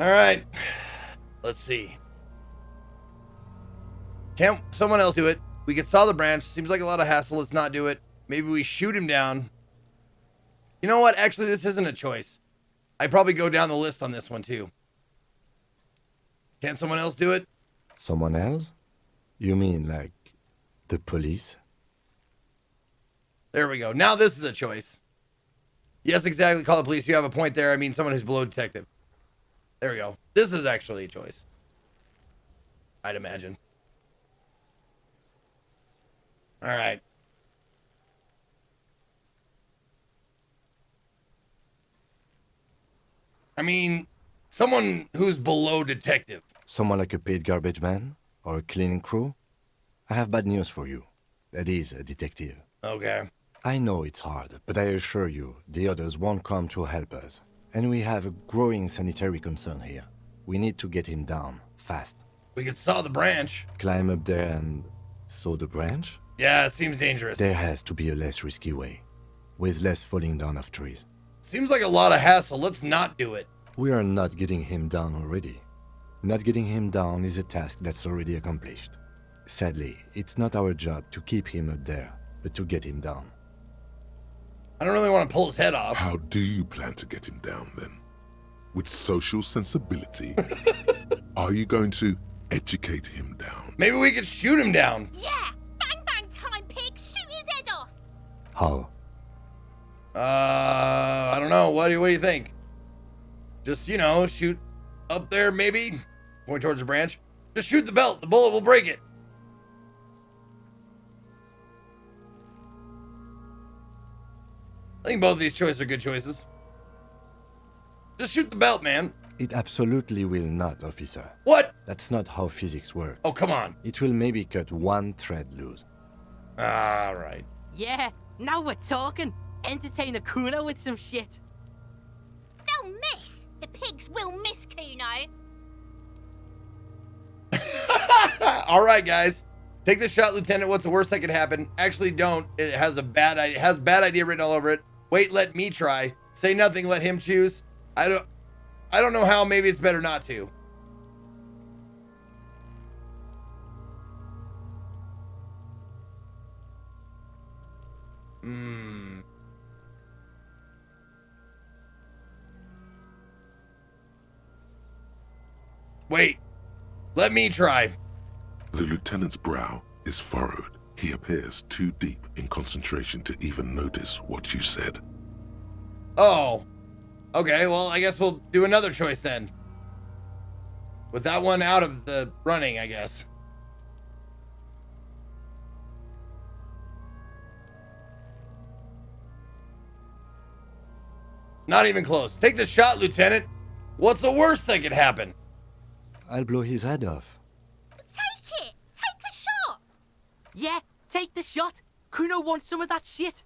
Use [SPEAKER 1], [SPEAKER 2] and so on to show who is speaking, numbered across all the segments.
[SPEAKER 1] All right. Let's see. Can't someone else do it? We could saw the branch. Seems like a lot of hassle. Let's not do it. Maybe we shoot him down. You know what? Actually, this isn't a choice. I'd probably go down the list on this one, too. Can't someone else do it?
[SPEAKER 2] Someone else? You mean like the police?
[SPEAKER 1] There we go. Now this is a choice. Yes, exactly. Call the police. You have a point there. I mean, someone who's below detective. There we go. This is actually a choice. I'd imagine. All right. I mean, someone who's below detective.
[SPEAKER 2] Someone like a paid garbage man? Or a cleaning crew? I have bad news for you. That is a detective.
[SPEAKER 1] Okay.
[SPEAKER 2] I know it's hard, but I assure you, the others won't come to help us. And we have a growing sanitary concern here. We need to get him down, fast.
[SPEAKER 1] We could saw the branch.
[SPEAKER 2] Climb up there and saw the branch?
[SPEAKER 1] Yeah, it seems dangerous.
[SPEAKER 2] There has to be a less risky way, with less falling down of trees.
[SPEAKER 1] Seems like a lot of hassle. Let's not do it.
[SPEAKER 2] We are not getting him down already. Not getting him down is a task that's already accomplished. Sadly, it's not our job to keep him up there, but to get him down.
[SPEAKER 1] I don't really want to pull his head off.
[SPEAKER 3] How do you plan to get him down, then? With social sensibility? Are you going to educate him down?
[SPEAKER 1] Maybe we could shoot him down.
[SPEAKER 4] Yeah! Bang bang time, pig! Shoot his head off!
[SPEAKER 2] How?
[SPEAKER 1] I don't know. What do you think? Just, you know, shoot up there, maybe? Point towards the branch. Just shoot the belt. The bullet will break it. I think both of these choices are good choices. Just shoot the belt, man.
[SPEAKER 2] It absolutely will not, officer.
[SPEAKER 1] What?
[SPEAKER 2] That's not how physics work.
[SPEAKER 1] Oh, come on.
[SPEAKER 2] It will maybe cut one thread loose.
[SPEAKER 1] All right.
[SPEAKER 5] Yeah, now we're talking. Entertain a Kuno with some shit.
[SPEAKER 4] They'll miss! The pigs will miss Kuno.
[SPEAKER 1] All right, guys. Take the shot, Lieutenant. What's the worst that could happen? Actually, don't. It has bad idea written all over it. Wait, let me try. Say nothing, let him choose. I don't know how. Maybe it's better not to. Wait. Let me try.
[SPEAKER 3] The lieutenant's brow is furrowed. He appears too deep in concentration to even notice what you said.
[SPEAKER 1] Oh. Okay, well, I guess we'll do another choice then. With that one out of the running, I guess. Not even close. Take the shot, Lieutenant. What's the worst that could happen?
[SPEAKER 2] I'll blow his head off.
[SPEAKER 4] Take it! Take the shot!
[SPEAKER 5] Yeah, take the shot. Kuno wants some of that shit.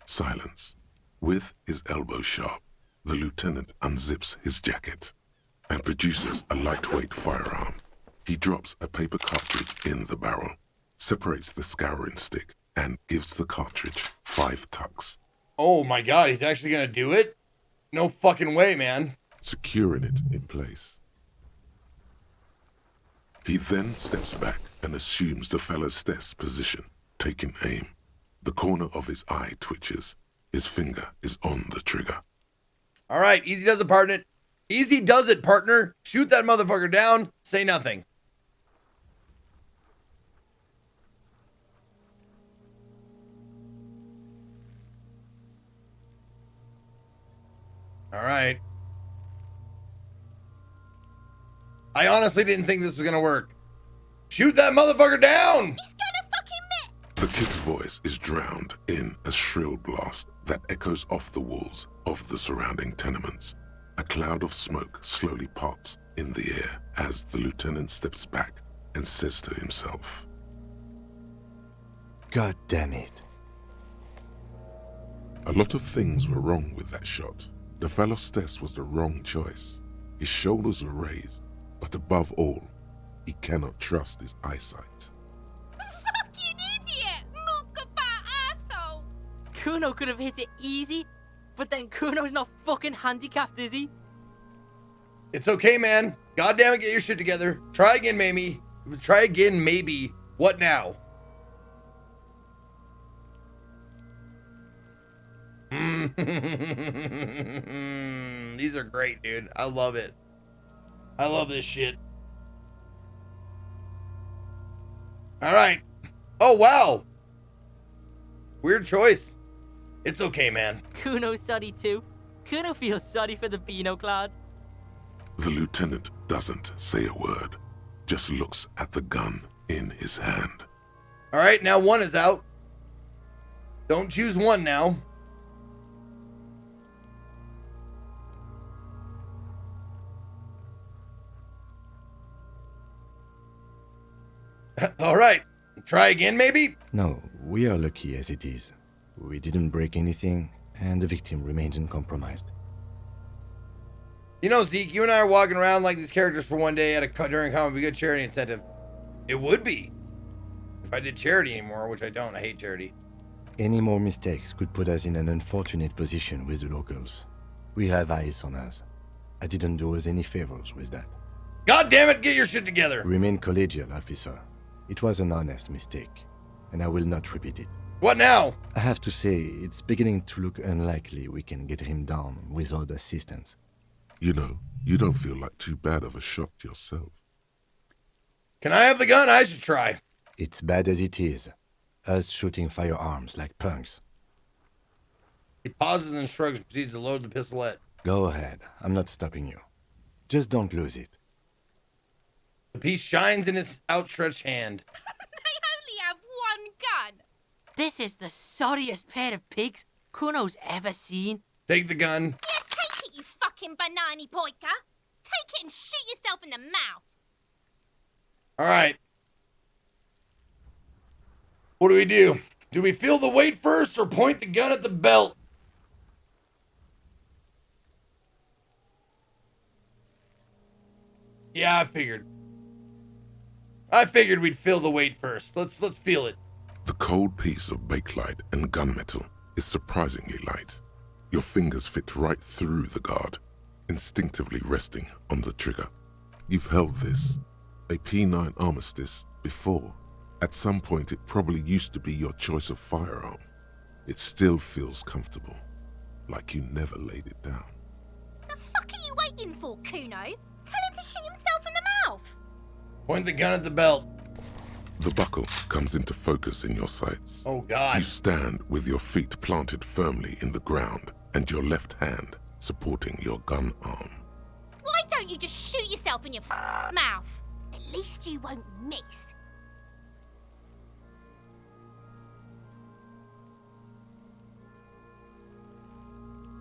[SPEAKER 3] Silence. With his elbow sharp, the lieutenant unzips his jacket and produces a lightweight firearm. He drops a paper cartridge in the barrel, separates the scouring stick, and gives the cartridge 5 tucks.
[SPEAKER 1] Oh my god, he's actually gonna do it? No fucking way, man.
[SPEAKER 3] Securing it in place. He then steps back and assumes the fellow's desk position, taking aim. The corner of his eye twitches. His finger is on the trigger.
[SPEAKER 1] All right, easy does it, partner. Easy does it, partner. Shoot that motherfucker down. Say nothing. All right. I honestly didn't think this was gonna work. Shoot that motherfucker down!
[SPEAKER 4] He's gonna fucking miss!
[SPEAKER 3] The kid's voice is drowned in a shrill blast that echoes off the walls of the surrounding tenements. A cloud of smoke slowly parts in the air as the lieutenant steps back and says to himself,
[SPEAKER 2] God damn it.
[SPEAKER 3] a lot of things were wrong with that shot. The fellow's test was the wrong choice. His shoulders were raised, but above all, he cannot trust his eyesight.
[SPEAKER 4] Fucking idiot! Mukabat asshole!
[SPEAKER 5] Kuno could have hit it easy, but then Kuno's not fucking handicapped, is he?
[SPEAKER 1] It's okay, man. God damn it, get your shit together. Try again, maybe. Try again, maybe. What now? These are great, dude. I love it. I love this shit. All right. Oh, wow. Weird choice. It's okay, man.
[SPEAKER 5] Kuno's sorry too. Kuno feels sorry for the Beano Cloud.
[SPEAKER 3] The lieutenant doesn't say a word, just looks at the gun in his hand.
[SPEAKER 1] All right, now one is out. Don't choose one now. All right. Try again, maybe?
[SPEAKER 2] No, we are lucky as it is. We didn't break anything, and the victim remains uncompromised.
[SPEAKER 1] You know, Zeke, you and I are walking around like these characters for one day during a comic good charity incentive. It would be. If I did charity anymore, which I don't. I hate charity.
[SPEAKER 2] Any more mistakes could put us in an unfortunate position with the locals. We have eyes on us. I didn't do us any favors with that.
[SPEAKER 1] God damn it, get your shit together.
[SPEAKER 2] Remain collegial, officer. It was an honest mistake, and I will not repeat it.
[SPEAKER 1] What now?
[SPEAKER 2] I have to say, it's beginning to look unlikely we can get him down without assistance.
[SPEAKER 3] You know, you don't feel like too bad of a shot yourself.
[SPEAKER 1] Can I have the gun? I should try.
[SPEAKER 2] It's bad as it is. Us shooting firearms like punks.
[SPEAKER 1] He pauses and shrugs and proceeds to load the pistolette.
[SPEAKER 2] Go ahead. I'm not stopping you. Just don't lose it.
[SPEAKER 1] The piece shines in his outstretched hand.
[SPEAKER 4] They only have one gun.
[SPEAKER 5] This is the sorriest pair of pigs Kuno's ever seen.
[SPEAKER 1] Take the gun.
[SPEAKER 4] Yeah, take it, you fucking banana boyka. Take it and shoot yourself in the mouth.
[SPEAKER 1] All right. What do we do? Do we feel the weight first or point the gun at the belt? Yeah, I figured we'd feel the weight first. Let's feel it.
[SPEAKER 3] The cold piece of bakelite and gunmetal is surprisingly light. Your fingers fit right through the guard, instinctively resting on the trigger. You've held this, a P9 armistice, before. At some point, it probably used to be your choice of firearm. It still feels comfortable, like you never laid it down.
[SPEAKER 4] The fuck are you waiting for, Kuno? Tell him to shoot himself in the mouth.
[SPEAKER 1] Point the gun at the belt.
[SPEAKER 3] The buckle comes into focus in your sights.
[SPEAKER 1] Oh, God.
[SPEAKER 3] You stand with your feet planted firmly in the ground and your left hand supporting your gun arm.
[SPEAKER 4] Why don't you just shoot yourself in your mouth? At least you won't miss.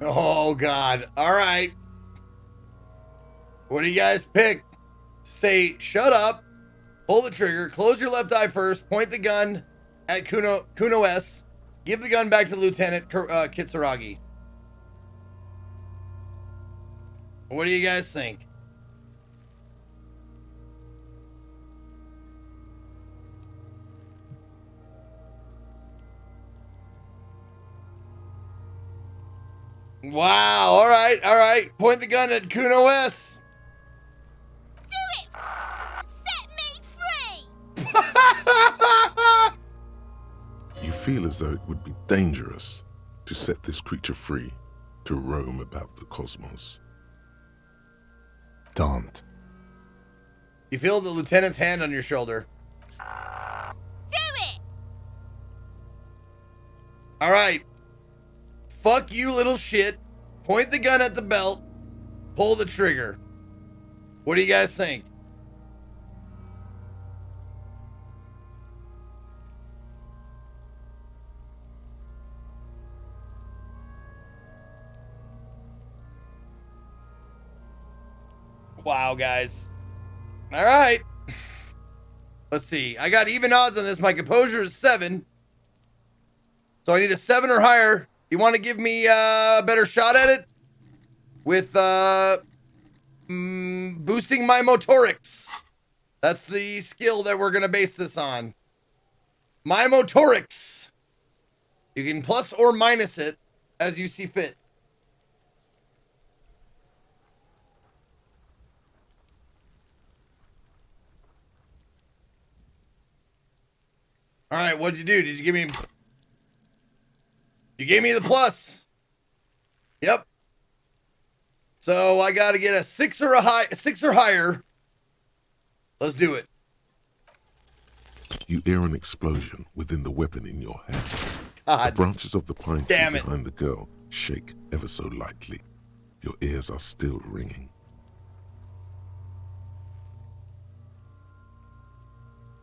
[SPEAKER 1] Oh, God. All right. What do you guys pick? Say, shut up, pull the trigger, close your left eye first, point the gun at Kuno S, give the gun back to Lieutenant Kitsuragi. What do you guys think? Wow, all right. Point the gun at Kuno S.
[SPEAKER 4] Do it! Set me free!
[SPEAKER 3] You feel as though it would be dangerous to set this creature free to roam about the cosmos.
[SPEAKER 2] Don't.
[SPEAKER 1] You feel the lieutenant's hand on your shoulder.
[SPEAKER 4] Do it!
[SPEAKER 1] All right. Fuck you, little shit. Point the gun at the belt. Pull the trigger. What do you guys think? Wow, guys. All right. Let's see. I got even odds on this. My composure is 7. So I need a 7 or higher. You want to give me a better shot at it? With boosting my motorics. That's the skill that we're going to base this on. My motorics. You can plus or minus it as you see fit. All right, what'd you do? Did you give me... You gave me the plus. Yep. So I got to get a 6 or higher. Let's do it.
[SPEAKER 3] You hear an explosion within the weapon in your hand.
[SPEAKER 1] God.
[SPEAKER 3] The branches of the pine tree
[SPEAKER 1] Damn it.
[SPEAKER 3] behind the girl shake ever so lightly. Your ears are still ringing.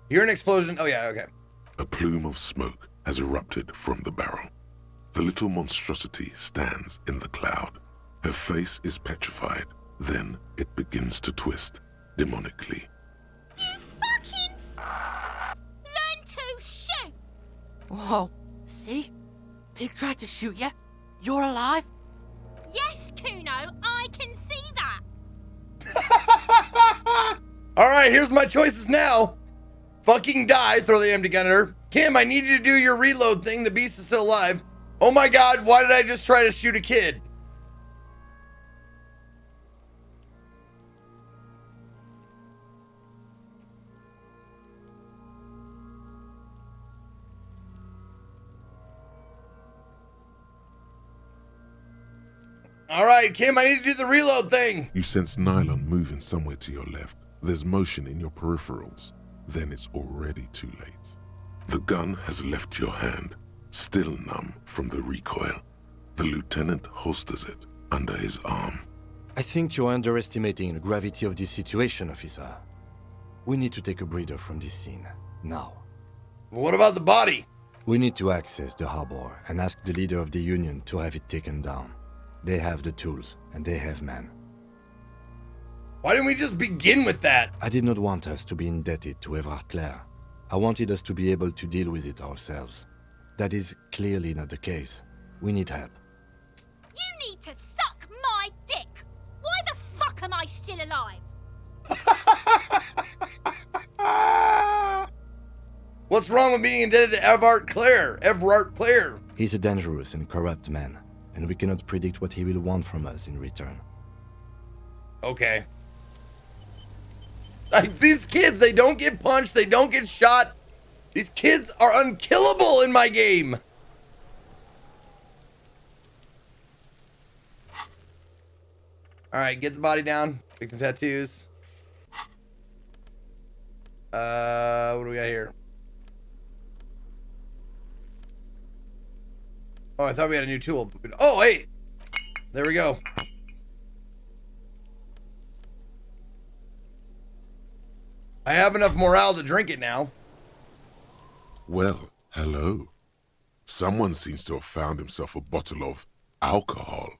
[SPEAKER 1] You hear an explosion? Oh, yeah, okay.
[SPEAKER 3] A plume of smoke has erupted from the barrel. The little monstrosity stands in the cloud. Her face is petrified. Then it begins to twist demonically.
[SPEAKER 4] You fucking learn to shoot!
[SPEAKER 5] Whoa, see? Pig tried to shoot you. You're alive?
[SPEAKER 4] Yes, Kuno, I can see that.
[SPEAKER 1] All right, here's my choices now. Fucking die, throw the empty gun at her. Kim, I need you to do your reload thing. The beast is still alive. Oh my God, why did I just try to shoot a kid? All right, Kim, I need to do the reload thing.
[SPEAKER 3] You sense nylon moving somewhere to your left. There's motion in your peripherals. Then it's already too late. The gun has left your hand, still numb from the recoil. The lieutenant holsters it under his arm.
[SPEAKER 2] I think you're underestimating the gravity of this situation, officer. We need to take a breather from this scene, now.
[SPEAKER 1] What about the body?
[SPEAKER 2] We need to access the harbor and ask the leader of the Union to have it taken down. They have the tools, and they have men.
[SPEAKER 1] Why didn't we just begin with that?
[SPEAKER 2] I did not want us to be indebted to Everard Clare. I wanted us to be able to deal with it ourselves. That is clearly not the case. We need help.
[SPEAKER 4] You need to suck my dick. Why the fuck am I still alive?
[SPEAKER 1] What's wrong with being indebted to Everard Clare?
[SPEAKER 2] He's a dangerous and corrupt man, and we cannot predict what he will want from us in return.
[SPEAKER 1] Okay. Like, these kids, they don't get punched, they don't get shot. These kids are unkillable in my game. All right, get the body down. Pick the tattoos. What do we got here? Oh, I thought we had a new tool. Oh, wait. There we go. I have enough morale to drink it now.
[SPEAKER 3] Well, hello. Someone seems to have found himself a bottle of alcohol.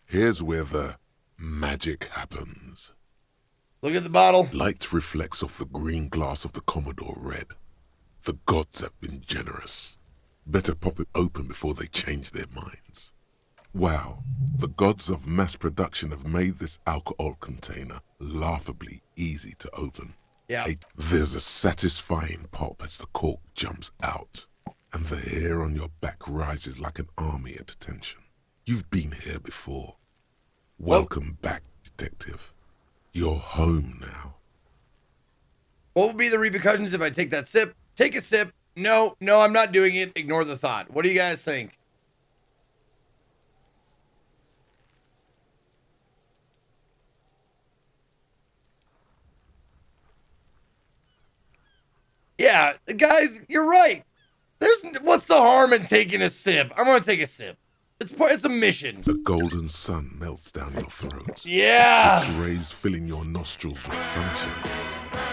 [SPEAKER 3] Here's where the magic happens.
[SPEAKER 1] Look at the bottle.
[SPEAKER 3] Light reflects off the green glass of the Commodore Red. The gods have been generous. Better pop it open before they change their minds. Wow, the gods of mass production have made this alcohol container laughably easy to open.
[SPEAKER 1] Yeah.
[SPEAKER 3] There's a satisfying pop as the cork jumps out, and the hair on your back rises like an army at attention. You've been here before. Welcome back, detective. You're home now.
[SPEAKER 1] What would be the repercussions if I take that sip? Take a sip. No, I'm not doing it. Ignore the thought. What do you guys think? Yeah, guys, you're right. What's the harm in taking a sip? I'm gonna take a sip. It's a mission.
[SPEAKER 3] The golden sun melts down your throat.
[SPEAKER 1] Yeah.
[SPEAKER 3] Its rays filling your nostrils with sunshine.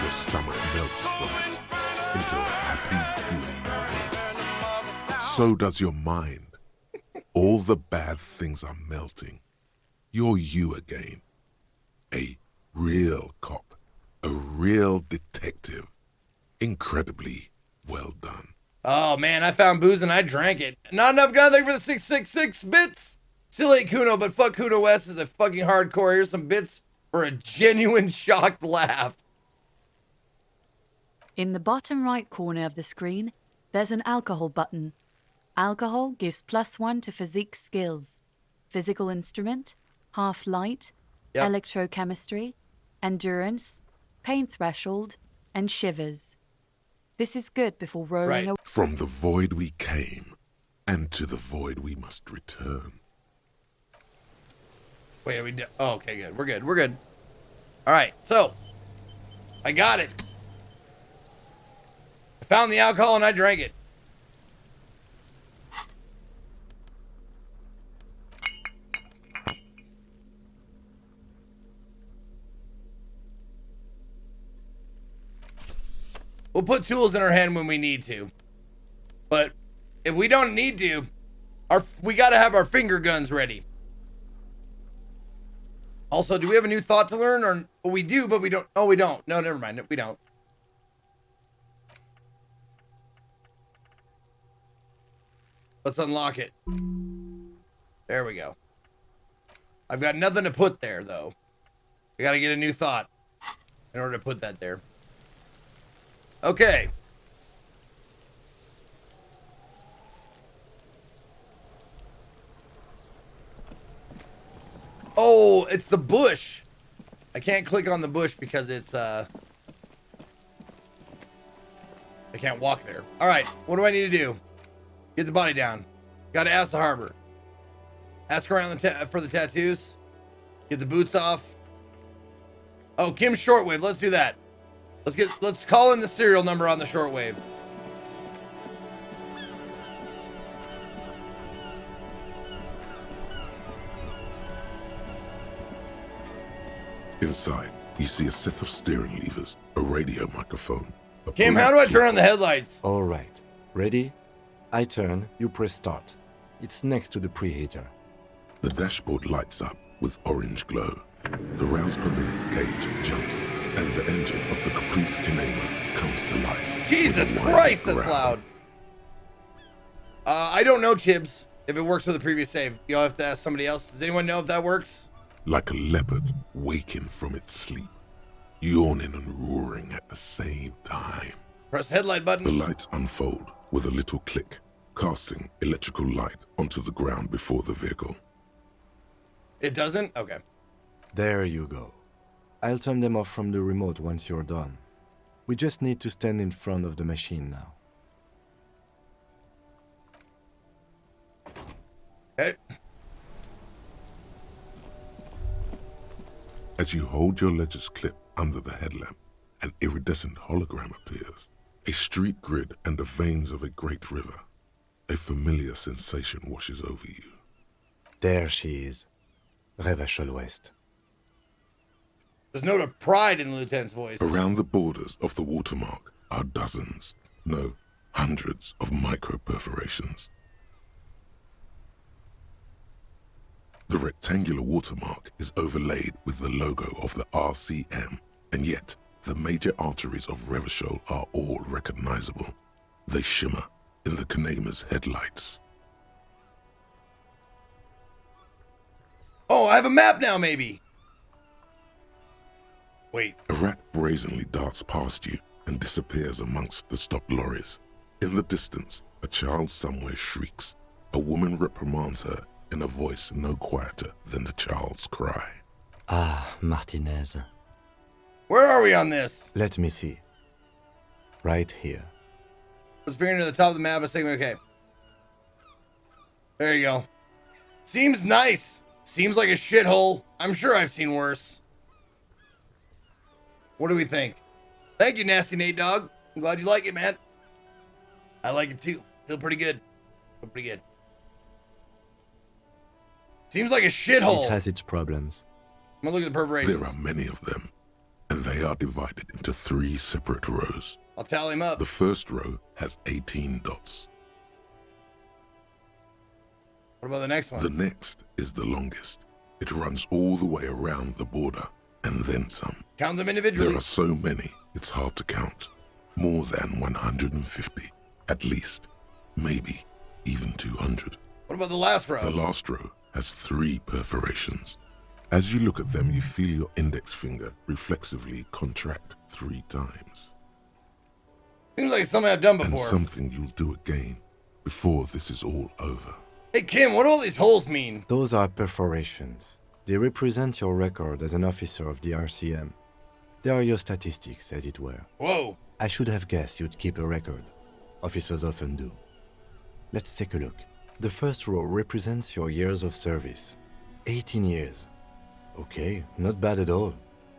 [SPEAKER 3] Your stomach melts from it into a happy, gooey mess. So does your mind. All the bad things are melting. You're you again. A real cop. A real detective. Incredibly well done.
[SPEAKER 1] Oh man, I found booze and I drank it. Not enough gun. Thank you for the 666 bits. Still ain't Kuno, but fuck Kuno West is a fucking hardcore. Here's some bits for a genuine shocked laugh.
[SPEAKER 6] In the bottom right corner of the screen, there's an alcohol button. Alcohol gives +1 to physique skills. Physical instrument, half light,
[SPEAKER 1] Yep.
[SPEAKER 6] electrochemistry, endurance, pain threshold, and shivers. This is good before rowing
[SPEAKER 1] Right.
[SPEAKER 6] away.
[SPEAKER 3] From the void we came, and to the void we must return.
[SPEAKER 1] Wait, are we done? Oh, okay, good. We're good. We're good. All right, so I got it. I found the alcohol and I drank it. We'll put tools in our hand when we need to. But if we don't need to, we got to have our finger guns ready. Also, do we have a new thought to learn? Or well, we do, but we don't. Oh, we don't. No, never mind. We don't. Let's unlock it. There we go. I've got nothing to put there, though. I got to get a new thought in order to put that there. Okay. Oh, it's the bush. I can't click on the bush because it's, I can't walk there. All right, what do I need to do? Get the body down. Got to ask the harbor. Ask around for the tattoos. Get the boots off. Oh, Kim's shortwave. Let's do that. Let's call in the serial number on the shortwave.
[SPEAKER 3] Inside, you see a set of steering levers, a radio microphone.
[SPEAKER 1] Kim, how do I turn on the headlights?
[SPEAKER 2] All right. Ready? I turn, you press start. It's next to the preheater.
[SPEAKER 3] The dashboard lights up with orange glow. The rounds per minute gauge jumps, and the engine of the Caprice Kinema comes to life.
[SPEAKER 1] Jesus
[SPEAKER 3] with a wide
[SPEAKER 1] Christ, that's
[SPEAKER 3] growl.
[SPEAKER 1] loud. I don't know, Chibs, if it works with the previous save. You'll have to ask somebody else. Does anyone know if that works?
[SPEAKER 3] Like a leopard waking from its sleep, yawning and roaring at the same time.
[SPEAKER 1] Press the headlight button.
[SPEAKER 3] The lights unfold with a little click, casting electrical light onto the ground before the vehicle.
[SPEAKER 1] It doesn't? Okay.
[SPEAKER 2] There you go. I'll turn them off from the remote once you're done. We just need to stand in front of the machine now.
[SPEAKER 1] Okay.
[SPEAKER 3] As you hold your ledger's clip under the headlamp, an iridescent hologram appears. A street grid and the veins of a great river. A familiar sensation washes over you.
[SPEAKER 2] There she is. Revachol West.
[SPEAKER 1] There's no pride in the lieutenant's voice.
[SPEAKER 3] Around the borders of the watermark are dozens, no, hundreds of micro-perforations. The rectangular watermark is overlaid with the logo of the RCM, and yet the major arteries of Revachol are all recognizable. They shimmer in the Kinema's headlights.
[SPEAKER 1] Oh, I have a map now, maybe. Wait.
[SPEAKER 3] A rat brazenly darts past you and disappears amongst the stopped lorries. In the distance, a child somewhere shrieks. A woman reprimands her in a voice no quieter than the child's cry.
[SPEAKER 2] Ah, Martinez.
[SPEAKER 1] Where are we on this?
[SPEAKER 2] Let me see. Right here.
[SPEAKER 1] Let's figure to the top of the map and say, okay. There you go. Seems nice. Seems like a shithole. I'm sure I've seen worse. What do we think? Thank you, Nasty Nate Dog. I'm glad you like it, man. I like it too. Feel pretty good. Feel pretty good. Seems like a shithole.
[SPEAKER 2] It has its problems.
[SPEAKER 1] I'm gonna look at the perforations.
[SPEAKER 3] There are many of them, and they are divided into 3 separate rows.
[SPEAKER 1] I'll tally them up.
[SPEAKER 3] The first row has 18 dots.
[SPEAKER 1] What about the next one?
[SPEAKER 3] The next is the longest. It runs all the way around the border, and then some.
[SPEAKER 1] Count them individually.
[SPEAKER 3] There are so many, it's hard to count. More than 150, at least. Maybe even 200.
[SPEAKER 1] What about the last row?
[SPEAKER 3] The last row has 3 perforations. As you look at them, you feel your index finger reflexively contract 3 times.
[SPEAKER 1] Seems like something I've done
[SPEAKER 3] And
[SPEAKER 1] before.
[SPEAKER 3] something you'll do again before this is all over.
[SPEAKER 1] Hey, Kim, what do all these holes mean?
[SPEAKER 2] Those are perforations. They represent your record as an officer of the RCM. They are your statistics, as it were.
[SPEAKER 1] Whoa.
[SPEAKER 2] I should have guessed you'd keep a record. Officers often do. Let's take a look. The first row represents your years of service. 18 years. Okay, not bad at all.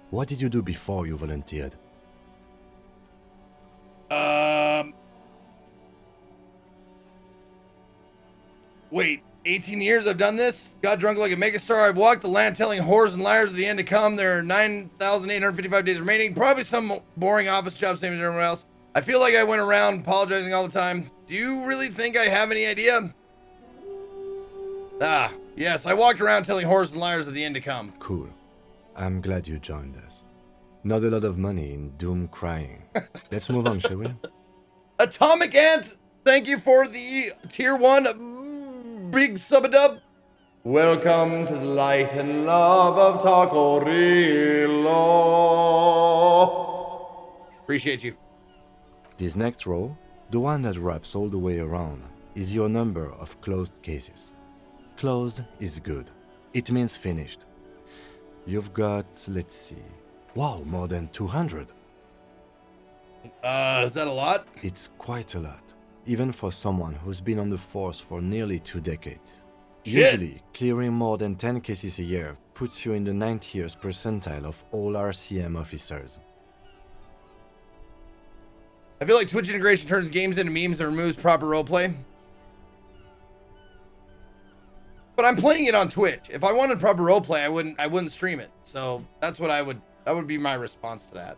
[SPEAKER 2] What did you do before you volunteered?
[SPEAKER 1] Wait, 18 years I've done this? Got drunk like a megastar. I've walked the land telling whores and liars at the end to come. There are 9,855 days remaining. Probably some boring office job, same as everyone else. I feel like I went around apologizing all the time. Do you really think I have any idea? Ah, yes, I walked around telling whores and liars at the end to come.
[SPEAKER 2] Cool. I'm glad you joined us. Not a lot of money in doom crying. Let's move on, shall we?
[SPEAKER 1] Atomic Ant, thank you for the tier 1 big sub-a-dub. Welcome to the light and love of Tacorillo. Appreciate you.
[SPEAKER 2] This next row, the one that wraps all the way around, is your number of closed cases. Closed is good. It means finished. You've got, let's see, wow, more than 200.
[SPEAKER 1] Is that a lot?
[SPEAKER 2] It's quite a lot, even for someone who's been on the force for nearly 2 decades.
[SPEAKER 1] Shit.
[SPEAKER 2] Usually, clearing more than 10 cases a year puts you in the 90th percentile of all RCM officers.
[SPEAKER 1] I feel like Twitch integration turns games into memes and removes proper roleplay. But I'm playing it on Twitch. If I wanted proper roleplay, I wouldn't stream it. So that's what that would be my response to that.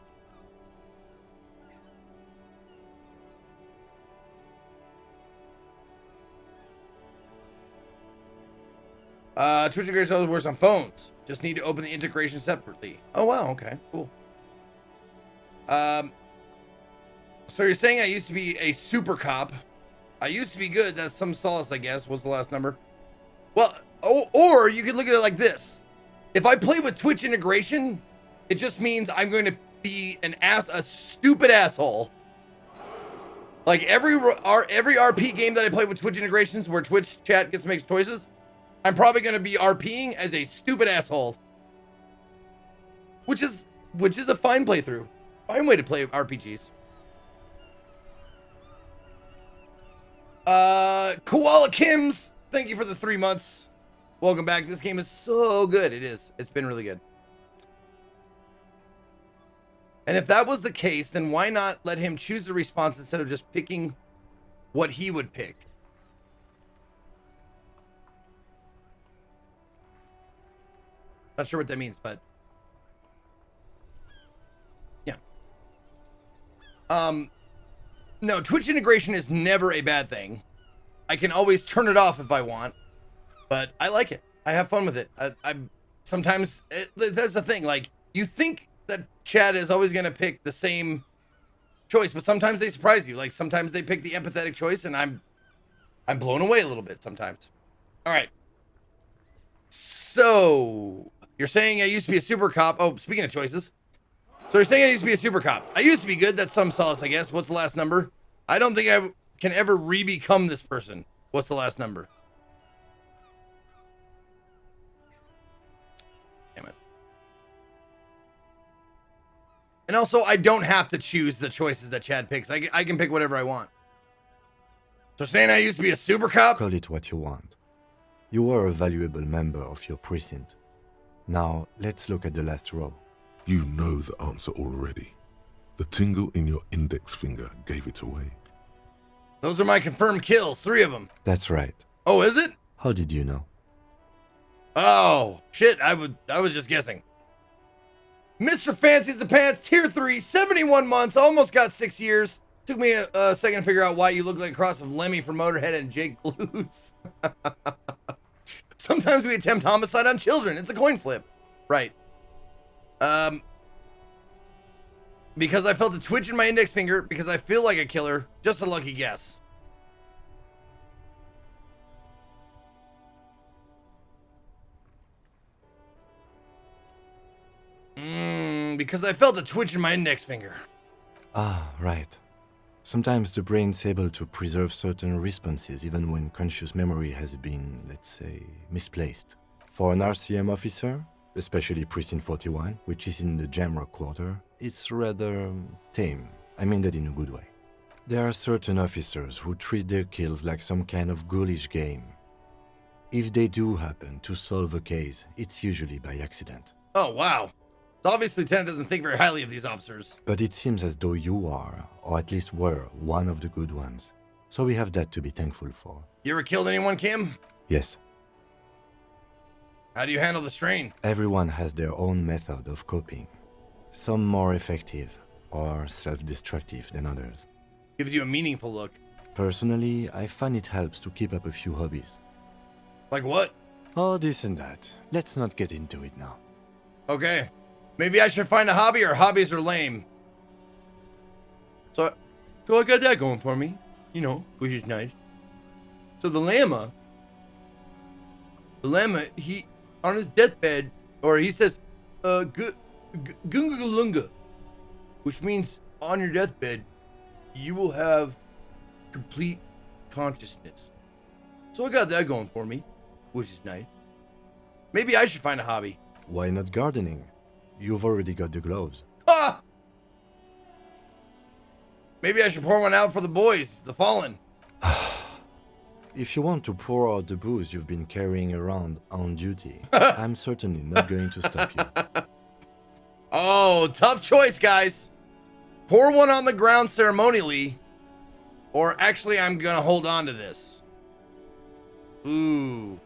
[SPEAKER 1] Twitch integration always works on phones. Just need to open the integration separately. Oh wow, okay, cool. So you're saying I used to be a super cop. I used to be good. That's some solace, I guess. What's the last number? Well, or you could look at it like this. If I play with Twitch integration, it just means I'm going to be a stupid asshole. Like every RP game that I play with Twitch integrations where Twitch chat gets to make choices, I'm probably going to be RPing as a stupid asshole. Which is a fine playthrough. Fine way to play RPGs. Koala Kims, thank you for the 3 months. Welcome back. This game is so good. It is. It's been really good. And if that was the case, then why not let him choose the response instead of just picking what he would pick? Not sure what that means, but yeah. No, Twitch integration is never a bad thing. I can always turn it off if I want, but I like it. I have fun with it. Sometimes that's the thing. Like, you think that chat is always going to pick the same choice, but sometimes they surprise you. Like, sometimes they pick the empathetic choice, and I'm blown away a little bit sometimes. All right. So you're saying I used to be a super cop. Oh, speaking of choices. So you're saying I used to be a super cop. I used to be good. That's some solace, I guess. What's the last number? I don't think I can ever re-become this person. What's the last number? Damn it. And also, I don't have to choose the choices that Chad picks. I can pick whatever I want. So saying I used to be a super cop?
[SPEAKER 2] Call it what you want. You were a valuable member of your precinct. Now, let's look at the last row.
[SPEAKER 3] You know the answer already. The tingle in your index finger gave it away.
[SPEAKER 1] Those are my confirmed kills, 3 of them.
[SPEAKER 2] That's right.
[SPEAKER 1] Oh, is it?
[SPEAKER 2] How did you know?
[SPEAKER 1] Oh, shit, I was just guessing. Mr. Fancies the Pants, tier 3, 71 months, almost got 6 years. Took me a second to figure out why you look like a cross of Lemmy from Motorhead and Jake Blues. Sometimes we attempt homicide on children. It's a coin flip. Right. Because I felt a twitch in my index finger, because I feel like a killer. Just a lucky guess. Because I felt a twitch in my index finger.
[SPEAKER 2] Ah, right. Sometimes the brain's able to preserve certain responses even when conscious memory has been, let's say, misplaced. For an RCM officer, especially Precinct 41, which is in the Jamrock Quarter, it's rather tame. I mean that in a good way. There are certain officers who treat their kills like some kind of ghoulish game. If they do happen to solve a case, it's usually by accident.
[SPEAKER 1] Oh, wow. So obviously Lieutenant doesn't think very highly of these officers.
[SPEAKER 2] But it seems as though you are, or at least were, one of the good ones. So we have that to be thankful for.
[SPEAKER 1] You ever killed anyone, Kim?
[SPEAKER 2] Yes,
[SPEAKER 1] How do you handle the strain?
[SPEAKER 2] everyone has their own method of coping. Some more effective or self-destructive than others.
[SPEAKER 1] Gives you a meaningful look.
[SPEAKER 2] Personally, I find it helps to keep up a few hobbies.
[SPEAKER 1] Like what?
[SPEAKER 2] Oh, this and that. Let's not get into it now.
[SPEAKER 1] Okay. Maybe I should find a hobby, or hobbies are lame. So I got that going for me. You know, which is nice. So the llama, he, on his deathbed, or he says, gunga, which means on your deathbed, you will have complete consciousness. So I got that going for me, which is nice. Maybe I should find a hobby.
[SPEAKER 2] Why not gardening? You've already got the gloves.
[SPEAKER 1] Ah! Maybe I should pour one out for the boys, the fallen.
[SPEAKER 2] If you want to pour out the booze you've been carrying around on duty, I'm certainly not going to stop you.
[SPEAKER 1] Oh, tough choice, guys. Pour one on the ground ceremonially, or actually I'm gonna hold on to this. Ooh.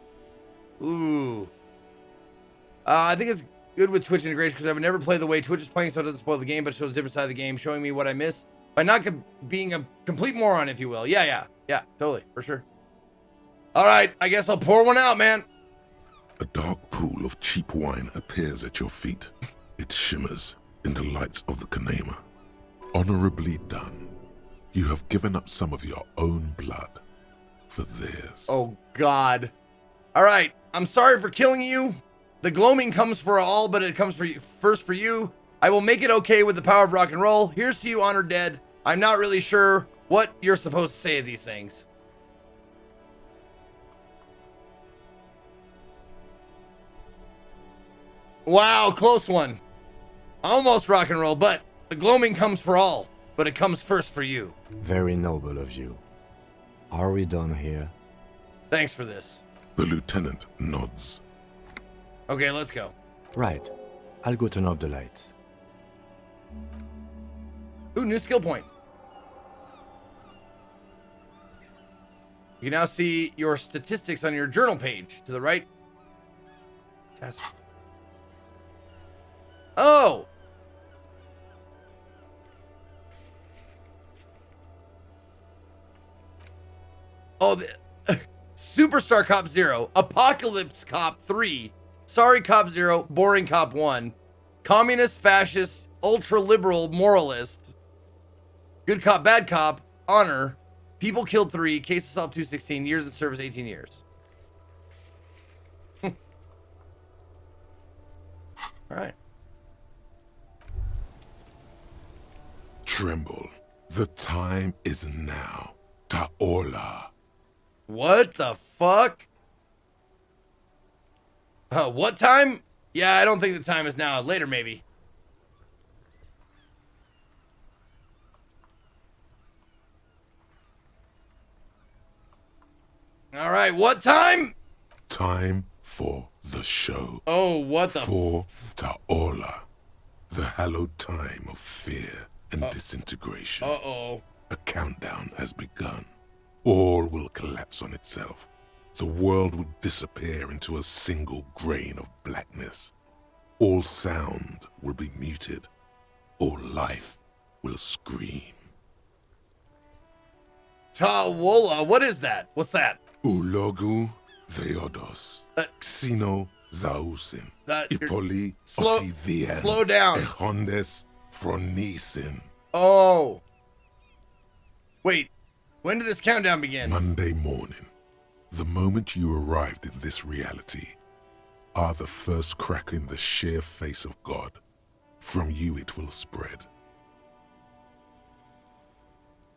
[SPEAKER 1] I think it's good with Twitch integration because I would never play the way Twitch is playing, so it doesn't spoil the game, but it shows a different side of the game, showing me what I miss by not being a complete moron, if you will. Yeah, totally, for sure. All right, I guess I'll pour one out, man.
[SPEAKER 3] A dark pool of cheap wine appears at your feet. It shimmers in the lights of the Kanema. Honorably done. You have given up some of your own blood for theirs.
[SPEAKER 1] Oh, God. All right, I'm sorry for killing you. The gloaming comes for all, but it comes for you, first for you. I will make it okay with the power of rock and roll. Here's to you, honored dead. I'm not really sure what you're supposed to say to these things. Wow, close one. Almost rock and roll, but the gloaming comes for all, but it comes first for you.
[SPEAKER 2] Very noble of you. Are we done here?
[SPEAKER 1] Thanks for this.
[SPEAKER 3] The lieutenant nods.
[SPEAKER 1] Okay, let's go.
[SPEAKER 2] Right. I'll go turn off the lights.
[SPEAKER 1] Ooh, new skill point. You can now see your statistics on your journal page to the right. That's... Oh! Oh, the Superstar Cop 0, Apocalypse Cop 3, Sorry Cop 0, Boring Cop 1, Communist, Fascist, Ultra-Liberal, Moralist, Good Cop, Bad Cop, Honor, People Killed 3, Case of Solved 216, Years of Service 18 years. All right.
[SPEAKER 3] Tremble. The time is now. Taola.
[SPEAKER 1] What the fuck? What time? Yeah, I don't think the time is now. Later, maybe. All right, what time?
[SPEAKER 3] Time for the show.
[SPEAKER 1] Oh, what the?
[SPEAKER 3] For Taola. The hallowed time of fear and disintegration.
[SPEAKER 1] Uh-oh.
[SPEAKER 3] A countdown has begun. All will collapse on itself. The world will disappear into a single grain of blackness. All sound will be muted. All life will scream.
[SPEAKER 1] Tawola, what is that? What's that?
[SPEAKER 3] Ulogu Theodos. Xeno Zausin. Ipoli Osidien.
[SPEAKER 1] Slow down.
[SPEAKER 3] Echondes Fronisin.
[SPEAKER 1] Oh. Wait, when did this countdown begin?
[SPEAKER 3] Monday morning. The moment you arrived in this reality are the first crack in the sheer face of God. From you it will spread.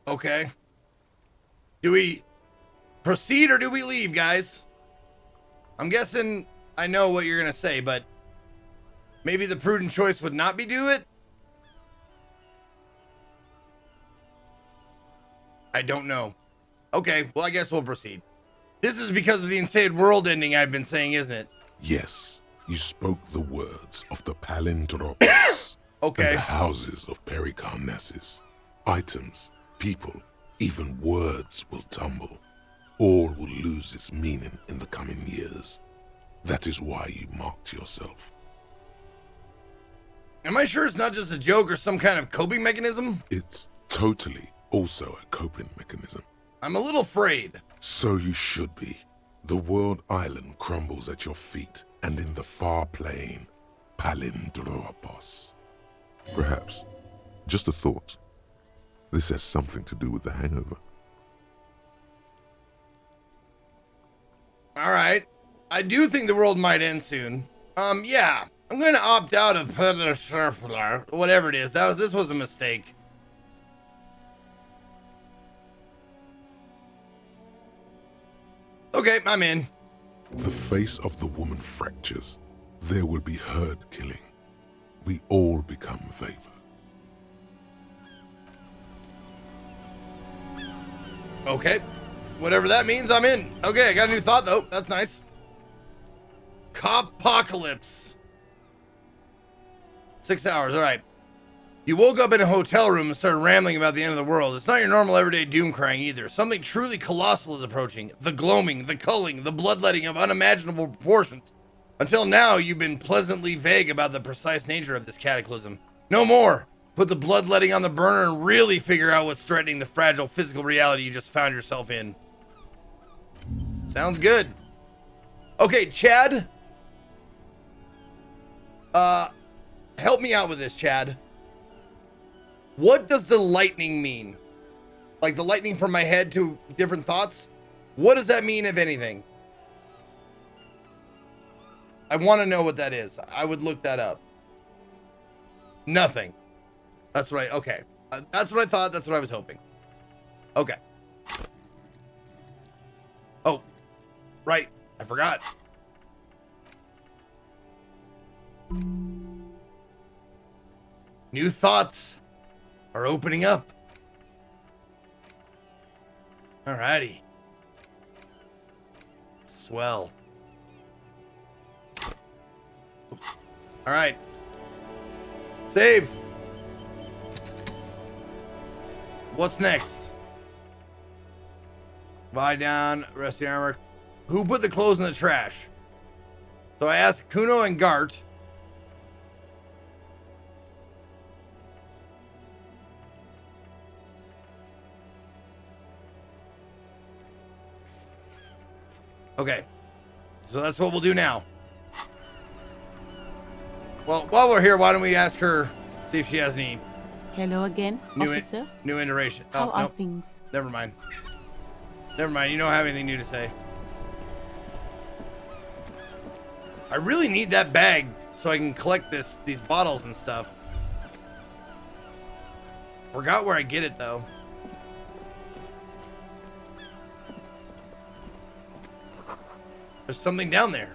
[SPEAKER 1] Okay. Do we proceed or do we leave, guys? I'm guessing I know what you're gonna say, but maybe the prudent choice would not be do it? I don't know. Okay, well, I guess we'll proceed. This is because of the insane world ending I've been saying, isn't it?
[SPEAKER 3] Yes, you spoke the words of the palindropos
[SPEAKER 1] Okay.
[SPEAKER 3] and the houses of Pericarnassus. Items, people, even words will tumble. All will lose its meaning in the coming years. That is why you marked yourself.
[SPEAKER 1] Am I sure it's not just a joke or some kind of coping mechanism?
[SPEAKER 3] It's totally also a coping mechanism.
[SPEAKER 1] I'm a little afraid.
[SPEAKER 3] So you should be. The world island crumbles at your feet, and in the far plain, Palindropos. Perhaps, just a thought, this has something to do with the hangover.
[SPEAKER 1] All right. I do think the world might end soon. Yeah. I'm going to opt out of whatever it is. This was a mistake. Okay, I'm in.
[SPEAKER 3] The face of the woman fractures. There will be herd killing. We all become vapor.
[SPEAKER 1] Okay. Whatever that means, I'm in. Okay, I got a new thought, though. That's nice. Copocalypse. 6 hours, all right. You woke up in a hotel room and started rambling about the end of the world. It's not your normal everyday doom crying either. Something truly colossal is approaching. The gloaming, the culling, the bloodletting of unimaginable proportions. Until now, you've been pleasantly vague about the precise nature of this cataclysm. No more. Put the bloodletting on the burner and really figure out what's threatening the fragile physical reality you just found yourself in. Sounds good. Okay, Chad. Help me out with this, Chad. What does the lightning mean? Like the lightning from my head to different thoughts? What does that mean, if anything? I want to know what that is. I would look that up. Nothing. That's right. Okay. That's what I thought. That's what I was hoping. Okay. Oh, right. I forgot. New thoughts are opening up. Alrighty. Swell. Alright. Save. What's next? Buy down, rest the armor. Who put the clothes in the trash? So I asked Kuno and Gart. Okay, so that's what we'll do now. Well, while we're here, why don't we ask her, see if she has any
[SPEAKER 7] Hello again, officer.
[SPEAKER 1] new iteration.
[SPEAKER 7] How are
[SPEAKER 1] nope.
[SPEAKER 7] things?
[SPEAKER 1] Never mind. Never mind. You don't have anything new to say. I really need that bag so I can collect these bottles and stuff. Forgot where I get it though. There's something down there.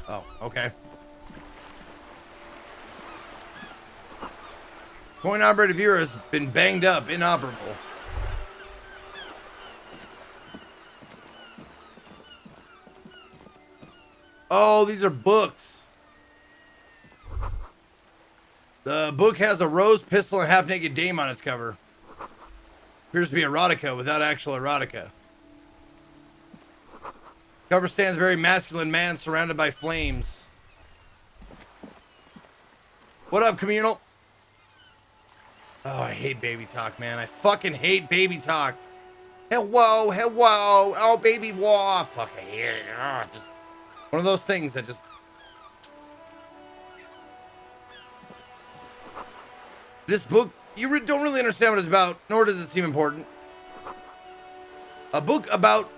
[SPEAKER 1] Oh, okay. Coin operated viewer has been banged up, inoperable. Oh, these are books. The book has a rose, pistol, and half-naked dame on its cover. Appears to be erotica without actual erotica. Cover stands a very masculine man surrounded by flames. What up, communal? Oh, I hate baby talk, man. I fucking hate baby talk. Hello, hello. Oh, baby, whoa. Fuck, I hate it. Oh, just one of those things that just... This book, you don't really understand what it's about, nor does it seem important. A book about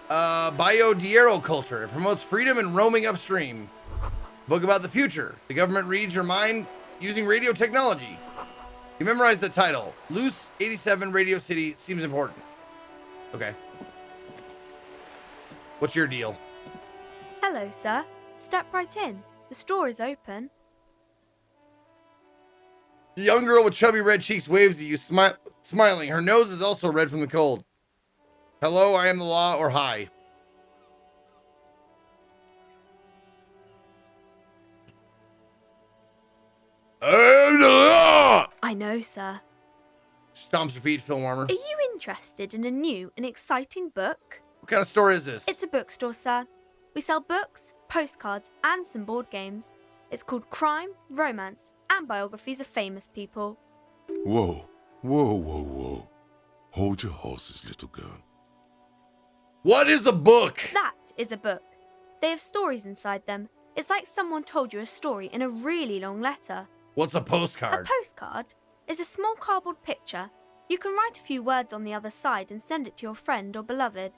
[SPEAKER 1] biodiero culture. It promotes freedom and roaming upstream. Book about the future. The government reads your mind using radio technology. You memorize the title. Loose 87 Radio City seems important. Okay. What's your deal?
[SPEAKER 8] Hello, sir. Step right in. The store is open.
[SPEAKER 1] The young girl with chubby red cheeks waves at you, smiling. Her nose is also red from the cold. Hello, I am the law, or hi. I am the law!
[SPEAKER 8] I know, sir.
[SPEAKER 1] Stomps her feet, feel warmer.
[SPEAKER 8] Are you interested in a new and exciting book?
[SPEAKER 1] What kind of store is this?
[SPEAKER 8] It's a bookstore, sir. We sell books, postcards, and some board games. It's called Crime, Romance, and Biographies of Famous People.
[SPEAKER 3] Whoa, whoa, whoa, whoa. Hold your horses, little girl.
[SPEAKER 1] What is a book?
[SPEAKER 8] That is a book. They have stories inside them. It's like someone told you a story in a really long letter.
[SPEAKER 1] What's a postcard?
[SPEAKER 8] A postcard is a small cardboard picture. You can write a few words on the other side and send it to your friend or beloved.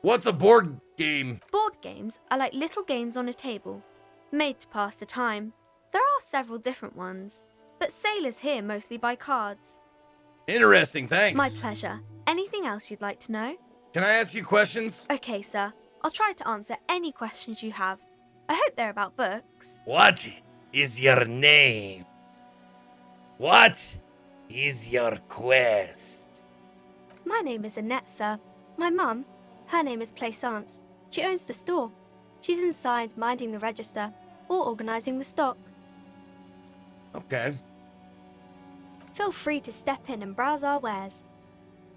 [SPEAKER 1] What's a board game?
[SPEAKER 8] Board games are like little games on a table, made to pass the time. There are several different ones, but sailors here mostly buy cards.
[SPEAKER 1] Interesting, thanks.
[SPEAKER 8] My pleasure. Anything else you'd like to know?
[SPEAKER 1] Can I ask you questions?
[SPEAKER 8] Okay, sir. I'll try to answer any questions you have. I hope they're about books.
[SPEAKER 1] What is your name? What is your quest?
[SPEAKER 8] My name is Annette, sir. My mum, her name is Plaisance. She owns the store. She's inside minding the register or organising the stock.
[SPEAKER 1] Okay.
[SPEAKER 8] Feel free to step in and browse our wares.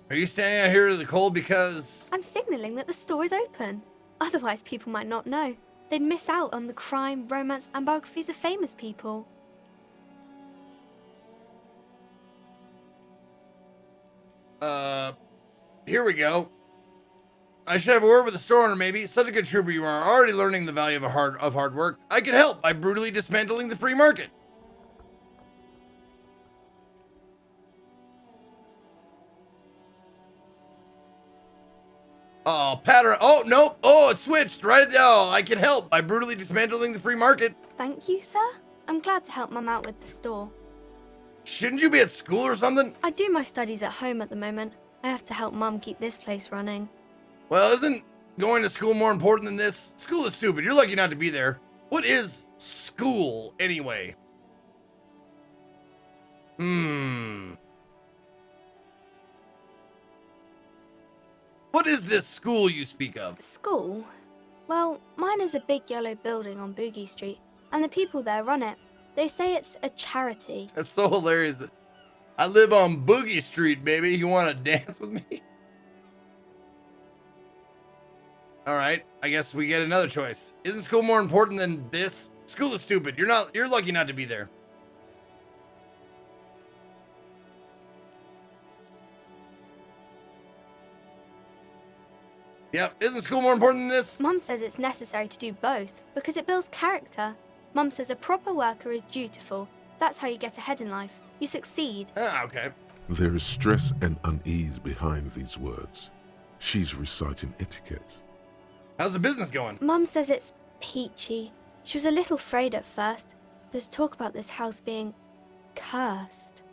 [SPEAKER 1] Are you standing out here in the cold because...
[SPEAKER 8] I'm signalling that the store is open. Otherwise, people might not know. They'd miss out on the crime, romance, and biographies of famous people.
[SPEAKER 1] Here we go. I should have a word with the store owner, maybe. Such a good trooper you are, already learning the value of hard work. I could help by brutally dismantling the free market. Oh, pattern. Oh, nope. Oh, it switched. Right. Oh, I can help by brutally dismantling the free market.
[SPEAKER 8] Thank you, sir. I'm glad to help Mum out with the store.
[SPEAKER 1] Shouldn't you be at school or something?
[SPEAKER 8] I do my studies at home at the moment. I have to help Mum keep this place running.
[SPEAKER 1] Well, isn't going to school more important than this? School is stupid. You're lucky not to be there. What is school, anyway? What is this school you speak of?
[SPEAKER 8] School? Well, mine is a big yellow building on Boogie Street, and the people there run it. They say it's a charity.
[SPEAKER 1] That's so hilarious. I live on Boogie Street, baby. You want to dance with me? All right, I guess we get another choice. Isn't school more important than this? School is stupid. You're lucky not to be there. Yep, isn't school more important than this?
[SPEAKER 8] Mum says it's necessary to do both because it builds character. Mum says a proper worker is dutiful. That's how you get ahead in life. You succeed.
[SPEAKER 1] Ah, okay.
[SPEAKER 3] There is stress and unease behind these words. She's reciting etiquette.
[SPEAKER 1] How's the business going?
[SPEAKER 8] Mum says it's peachy. She was a little afraid at first. There's talk about this house being cursed.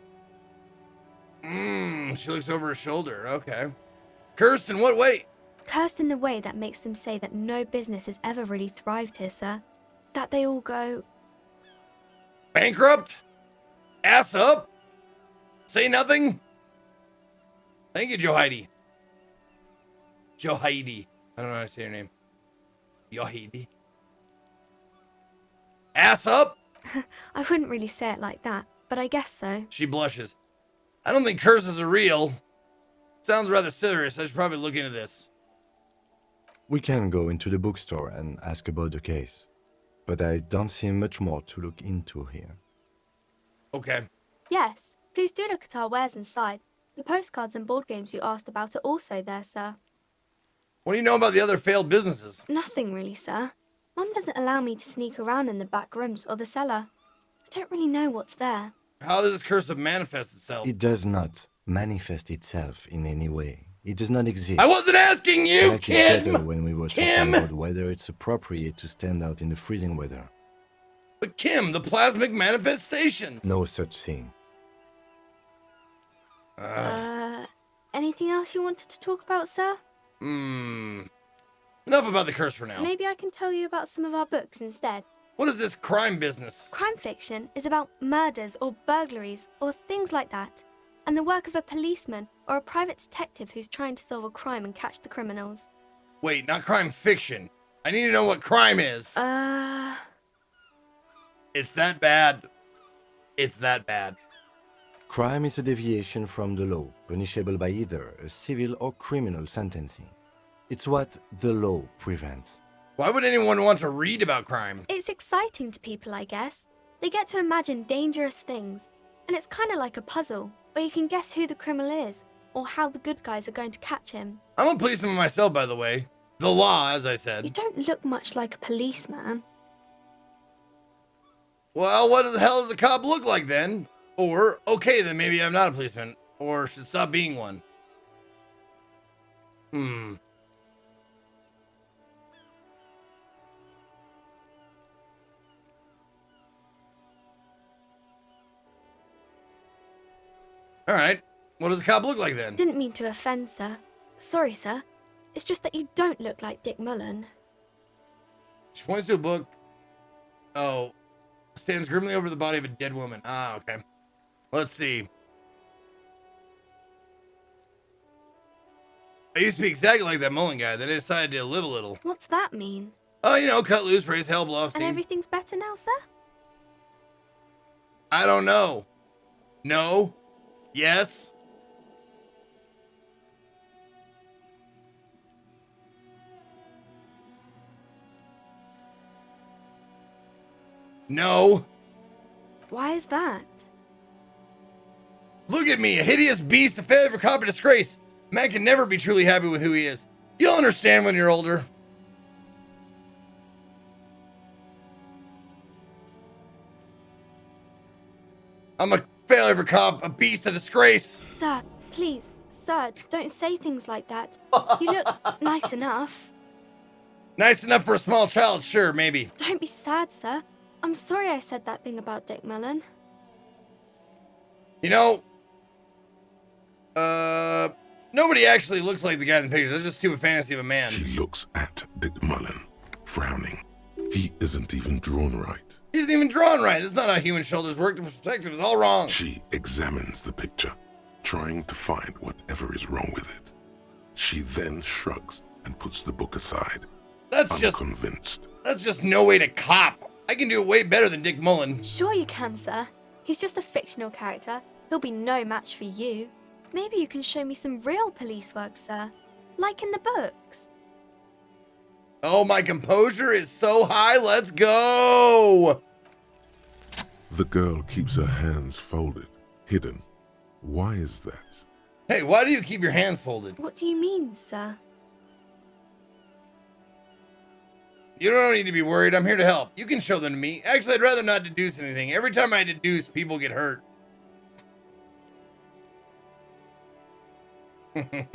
[SPEAKER 1] She looks over her shoulder. Okay. Cursed in what way?
[SPEAKER 8] Cursed in the way that makes them say that no business has ever really thrived here, sir. That they all go...
[SPEAKER 1] Bankrupt? Ass up? Say nothing? Thank you, Johidi. Johidi. I don't know how to say your name. Johidi. Ass up?
[SPEAKER 8] I wouldn't really say it like that, but I guess so.
[SPEAKER 1] She blushes. I don't think curses are real. Sounds rather serious. I should probably look into this.
[SPEAKER 2] We can go into the bookstore and ask about the case, but I don't see much more to look into here.
[SPEAKER 1] Okay.
[SPEAKER 8] Yes, please do look at our wares inside. The postcards and board games you asked about are also there, sir.
[SPEAKER 1] What do you know about the other failed businesses?
[SPEAKER 8] Nothing really, sir. Mum doesn't allow me to sneak around in the back rooms or the cellar. I don't really know what's there.
[SPEAKER 1] How does this curse manifest itself?
[SPEAKER 2] It does not manifest itself in any way. It does not exist.
[SPEAKER 1] I wasn't asking you,
[SPEAKER 2] Like it
[SPEAKER 1] Kim!
[SPEAKER 2] better when we were
[SPEAKER 1] Kim!
[SPEAKER 2] talking about whether it's appropriate to stand out in the freezing weather.
[SPEAKER 1] But Kim, the plasmic manifestations!
[SPEAKER 2] No such thing.
[SPEAKER 8] Anything else you wanted to talk about, sir?
[SPEAKER 1] Enough about the curse for now.
[SPEAKER 8] Maybe I can tell you about some of our books instead.
[SPEAKER 1] What is this crime business?
[SPEAKER 8] Crime fiction is about murders or burglaries or things like that, and the work of a policeman or a private detective who's trying to solve a crime and catch the criminals.
[SPEAKER 1] Wait, not crime fiction. I need to know what crime is. It's that bad. It's that bad.
[SPEAKER 2] Crime is a deviation from the law, punishable by either a civil or criminal sentencing. It's what the law prevents.
[SPEAKER 1] Why would anyone want to read about crime?
[SPEAKER 8] It's exciting to people, I guess. They get to imagine dangerous things, and it's kind of like a puzzle, where you can guess who the criminal is, or how the good guys are going to catch him.
[SPEAKER 1] I'm a policeman myself, by the way. The law, as I said.
[SPEAKER 8] You don't look much like a policeman.
[SPEAKER 1] Well, what the hell does a cop look like then? Or, okay, then maybe I'm not a policeman, or should stop being one. All right. What does a cop look like then?
[SPEAKER 8] Didn't mean to offend, sir. Sorry, sir. It's just that you don't look like Dick Mullen.
[SPEAKER 1] She points to a book. Oh. Stands grimly over the body of a dead woman. Ah, okay. Let's see. I used to be exactly like that Mullen guy. Then I decided to live a little.
[SPEAKER 8] What's that mean?
[SPEAKER 1] Oh, you know, cut loose, raise hell, blow off
[SPEAKER 8] And
[SPEAKER 1] steam.
[SPEAKER 8] everything's better now, sir?
[SPEAKER 1] I don't know. No. Yes. No.
[SPEAKER 8] Why is that?
[SPEAKER 1] Look at me, a hideous beast, a failure, a cop, a disgrace. Man can never be truly happy with who he is. You'll understand when you're older. I'm a failure of a cop, a beast, a disgrace.
[SPEAKER 8] Sir, please, sir, don't say things like that. You look nice enough.
[SPEAKER 1] Nice enough for a small child, sure, maybe.
[SPEAKER 8] Don't be sad, sir. I'm sorry I said that thing about Dick Mullen.
[SPEAKER 1] You know, nobody actually looks like the guy in the pictures. That's just too a fantasy of a man.
[SPEAKER 3] She looks at Dick Mullen, frowning. He isn't even drawn right.
[SPEAKER 1] He isn't even drawn right. That's not how human shoulders work. The perspective is all wrong.
[SPEAKER 3] She examines the picture, trying to find whatever is wrong with it. She then shrugs and puts the book aside,
[SPEAKER 1] That's
[SPEAKER 3] unconvinced.
[SPEAKER 1] just no way to cop. I can do it way better than Dick Mullen.
[SPEAKER 8] Sure you can, sir. He's just a fictional character. He'll be no match for you. Maybe you can show me some real police work, sir. Like in the books.
[SPEAKER 1] Oh, my composure is so high. Let's go.
[SPEAKER 3] The girl keeps her hands folded, hidden. Why is that?
[SPEAKER 1] Hey, why do you keep your hands folded?
[SPEAKER 8] What do you mean, sir?
[SPEAKER 1] You don't need to be worried. I'm here to help. You can show them to me. Actually, I'd rather not deduce anything. Every time I deduce, people get hurt. Hey,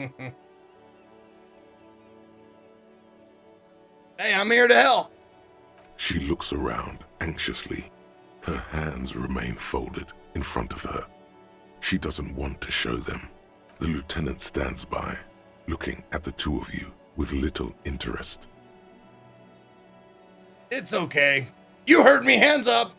[SPEAKER 1] I'm here to help.
[SPEAKER 3] She looks around anxiously. Her hands remain folded in front of her. She doesn't want to show them. The lieutenant stands by, looking at the two of you with little interest.
[SPEAKER 1] It's okay. You heard me. Hands up.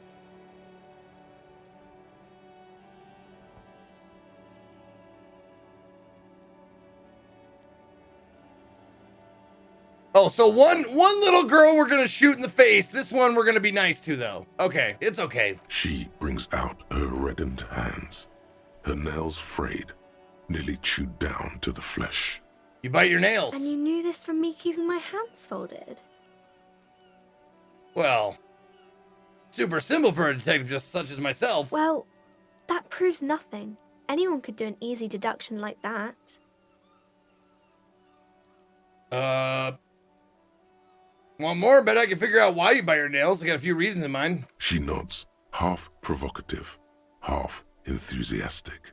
[SPEAKER 1] Oh, so one little girl we're gonna shoot in the face. This one we're gonna be nice to, though. Okay, it's okay.
[SPEAKER 3] She brings out her reddened hands, her nails frayed, nearly chewed down to the flesh.
[SPEAKER 1] You bite your nails.
[SPEAKER 8] And you knew this from me keeping my hands folded?
[SPEAKER 1] Well, super simple for a detective just such as myself.
[SPEAKER 8] Well, that proves nothing. Anyone could do an easy deduction like that.
[SPEAKER 1] Want more? Bet I can figure out why you bite your nails. I got a few reasons in mind.
[SPEAKER 3] She nods, half provocative, half enthusiastic.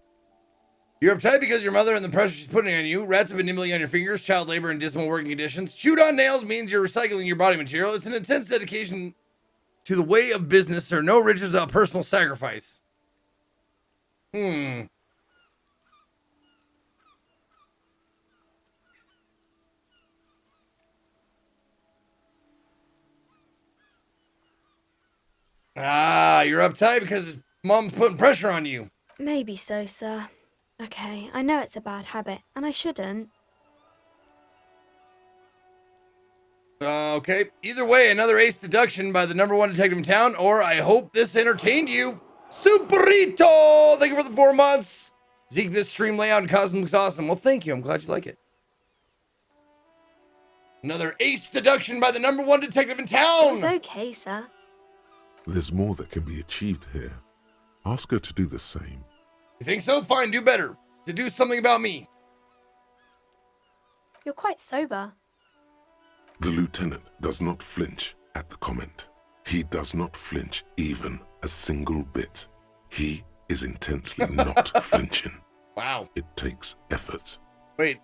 [SPEAKER 1] You're uptight because your mother and the pressure she's putting on you. Rats have been nibbling on your fingers. Child labor and dismal working conditions. Chewed on nails means you're recycling your body material. It's an intense dedication to the way of business. There are no riches without personal sacrifice. Ah, you're uptight because mom's putting pressure on you.
[SPEAKER 8] Maybe so, sir. Okay, I know it's a bad habit, and I shouldn't.
[SPEAKER 1] Okay. Either way, another ace deduction by the #1 detective in town, or I hope this entertained you. Superito! Thank you for the 4 months. Zeke, this stream layout and costume looks awesome. Well, thank you. I'm glad you like it. Another ace deduction by the #1 detective in
[SPEAKER 8] It
[SPEAKER 1] town.
[SPEAKER 8] was okay, sir.
[SPEAKER 3] There's more that can be achieved here. Ask her to do the same.
[SPEAKER 1] You think so? Fine, do better. To do something about me.
[SPEAKER 8] You're quite sober.
[SPEAKER 3] The lieutenant does not flinch at the comment. He does not flinch even a single bit. He is intensely not flinching.
[SPEAKER 1] Wow.
[SPEAKER 3] It takes effort.
[SPEAKER 1] Wait.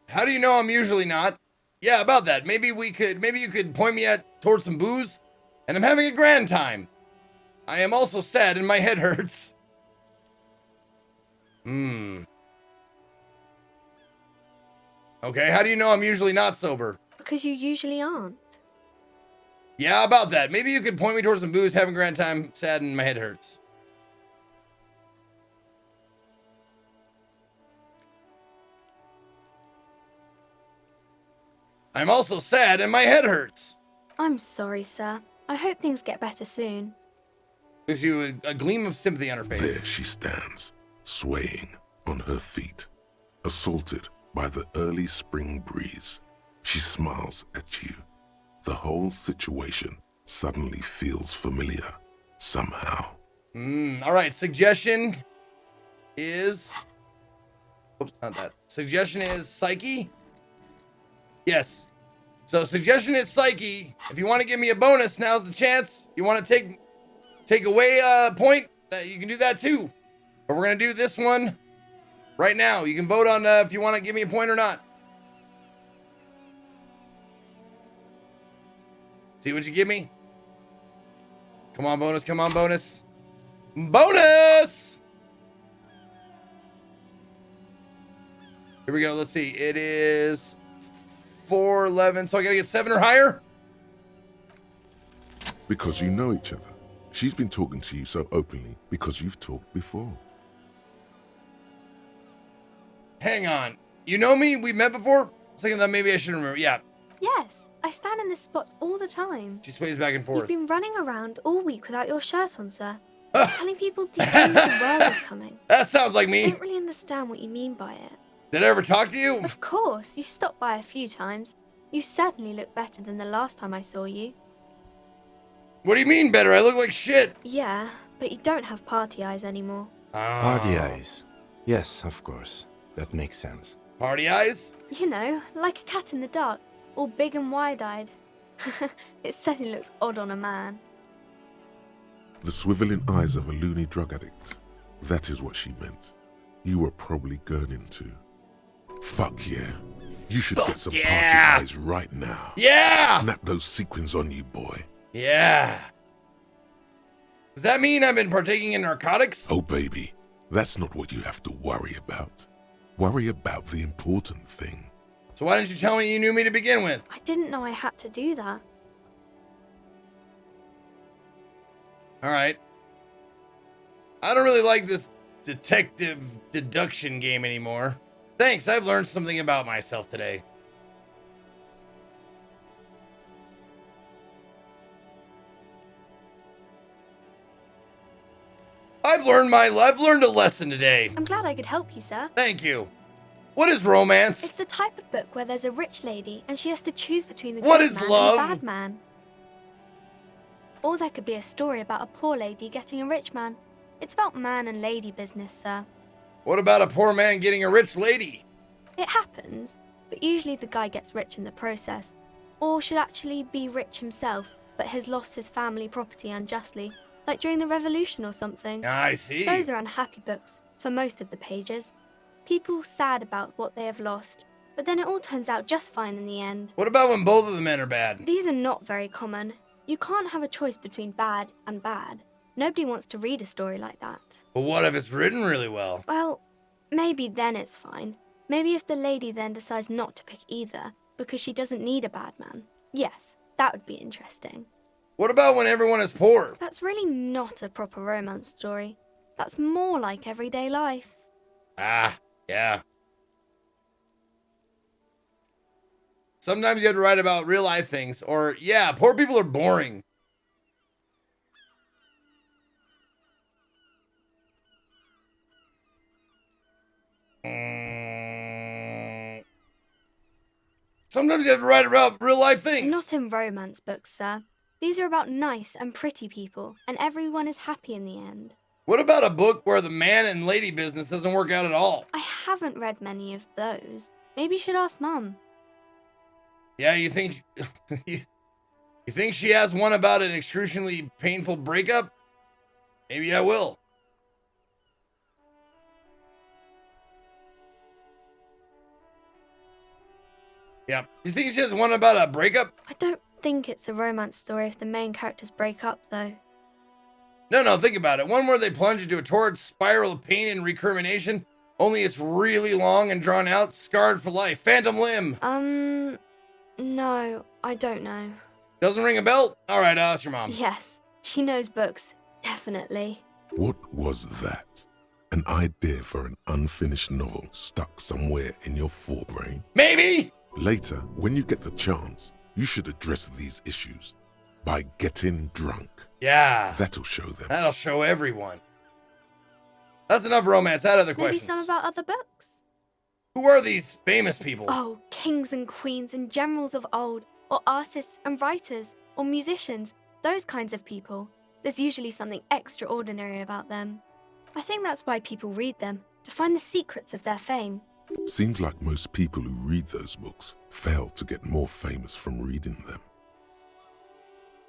[SPEAKER 1] How do you know I'm usually not? Yeah, about that. Maybe you could point me towards some booze, and I'm having a grand time. I am also sad and my head hurts. Okay, how do you know I'm usually not sober?
[SPEAKER 8] Because you usually aren't.
[SPEAKER 1] Yeah, about that. Maybe you could point me towards some booze, having a grand time, sad and my head hurts. I'm also sad and my head hurts.
[SPEAKER 8] I'm sorry, sir. I hope things get better soon.
[SPEAKER 1] Gives you a gleam of sympathy on her face.
[SPEAKER 3] There she stands, swaying on her feet, assaulted by the early spring breeze. She smiles at you. The whole situation suddenly feels familiar, somehow.
[SPEAKER 1] All right, suggestion is... Oops, not that. Suggestion is psyche? Yes. So suggestion is psyche. If you want to give me a bonus, now's the chance. You want to take away a point, you can do that too. But we're going to do this one right now. You can vote on if you want to give me a point or not. See what you give me? Come on, bonus. Come on, bonus. Bonus! Here we go. Let's see. It is 411. So I got to get 7 or higher?
[SPEAKER 3] Because you know each other. She's been talking to you so openly because you've talked before.
[SPEAKER 1] Hang on. You know me? We met before? I was thinking that maybe I should remember. Yeah.
[SPEAKER 8] Yes, I stand in this spot all the time.
[SPEAKER 1] She sways back and forth.
[SPEAKER 8] You've been running around all week without your shirt on, sir. Telling people the end of the world is coming.
[SPEAKER 1] That sounds like
[SPEAKER 8] I
[SPEAKER 1] me.
[SPEAKER 8] don't really understand what you mean by it.
[SPEAKER 1] Did I ever talk to you?
[SPEAKER 8] Of course, you stopped by a few times. You certainly look better than the last time I saw you.
[SPEAKER 1] What do you mean better? I look like shit.
[SPEAKER 8] Yeah, but you don't have party eyes anymore.
[SPEAKER 2] Party eyes. Yes, of course. That makes sense.
[SPEAKER 1] Party eyes?
[SPEAKER 8] You know, like a cat in the dark, all big and wide-eyed. It certainly looks odd on a man.
[SPEAKER 3] The swiveling eyes of a loony drug addict. That is what she meant. You were probably gurning too. Fuck yeah. You should get some
[SPEAKER 1] yeah.
[SPEAKER 3] party eyes right now.
[SPEAKER 1] Yeah!
[SPEAKER 3] Snap those sequins on you, boy.
[SPEAKER 1] Yeah. Does that mean I've been partaking in narcotics?
[SPEAKER 3] Oh, baby. That's not what you have to worry about. Worry about the important thing.
[SPEAKER 1] So why didn't you tell me you knew me to begin with?
[SPEAKER 8] I didn't know I had to do that.
[SPEAKER 1] All right. I don't really like this detective deduction game anymore. Thanks, I've learned something about myself today. I've learned a lesson today.
[SPEAKER 8] I'm glad I could help you, sir.
[SPEAKER 1] Thank you. What is romance?
[SPEAKER 8] It's the type of book where there's a rich lady and she has to choose between the
[SPEAKER 1] What
[SPEAKER 8] good
[SPEAKER 1] is
[SPEAKER 8] man
[SPEAKER 1] love?
[SPEAKER 8] and the bad man. Or there could be a story about a poor lady getting a rich man. It's about man and lady business, sir.
[SPEAKER 1] What about a poor man getting a rich lady?
[SPEAKER 8] It happens, but usually the guy gets rich in the process. Or should actually be rich himself, but has lost his family property unjustly, like during the revolution or something.
[SPEAKER 1] I see.
[SPEAKER 8] Those are unhappy books, for most of the pages. People sad about what they have lost, but then it all turns out just fine in the end.
[SPEAKER 1] What about when both of the men are bad?
[SPEAKER 8] These are not very common. You can't have a choice between bad and bad. Nobody wants to read a story like that.
[SPEAKER 1] But what if it's written really well?
[SPEAKER 8] Well, maybe then it's fine. Maybe if the lady then decides not to pick either, because she doesn't need a bad man. Yes, that would be interesting.
[SPEAKER 1] What about when everyone is poor?
[SPEAKER 8] That's really not a proper romance story. That's more like everyday life.
[SPEAKER 1] Ah, yeah. Sometimes you have to write about real life things, or yeah, poor people are boring. Sometimes you have to write about real life things.
[SPEAKER 8] Not in romance books, sir. These are about nice and pretty people, and everyone is happy in the end.
[SPEAKER 1] What about a book where the man and lady business doesn't work out at all?
[SPEAKER 8] I haven't read many of those. Maybe you should ask Mum.
[SPEAKER 1] Yeah, you think you think she has one about an excruciatingly painful breakup? Maybe I will. Yeah. You think she has one about a breakup?
[SPEAKER 8] I don't think it's a romance story if the main characters break up, though.
[SPEAKER 1] No, think about it. One where they plunge into a torrid spiral of pain and recrimination, only it's really long and drawn out, scarred for life. Phantom Limb.
[SPEAKER 8] No, I don't know.
[SPEAKER 1] Doesn't ring a bell? All right, ask your mom.
[SPEAKER 8] Yes, she knows books, definitely.
[SPEAKER 3] What was that? An idea for an unfinished novel stuck somewhere in your forebrain?
[SPEAKER 1] Maybe!
[SPEAKER 3] Later, when you get the chance, you should address these issues by getting drunk.
[SPEAKER 1] Yeah.
[SPEAKER 3] That'll show them.
[SPEAKER 1] That'll show everyone. That's enough romance. Add other
[SPEAKER 8] Maybe
[SPEAKER 1] questions.
[SPEAKER 8] some about other books?
[SPEAKER 1] Who are these famous people?
[SPEAKER 8] Oh, kings and queens and generals of old, or artists and writers, or musicians, those kinds of people. There's usually something extraordinary about them. I think that's why people read them, to find the secrets of their fame.
[SPEAKER 3] Seems like most people who read those books fail to get more famous from reading them.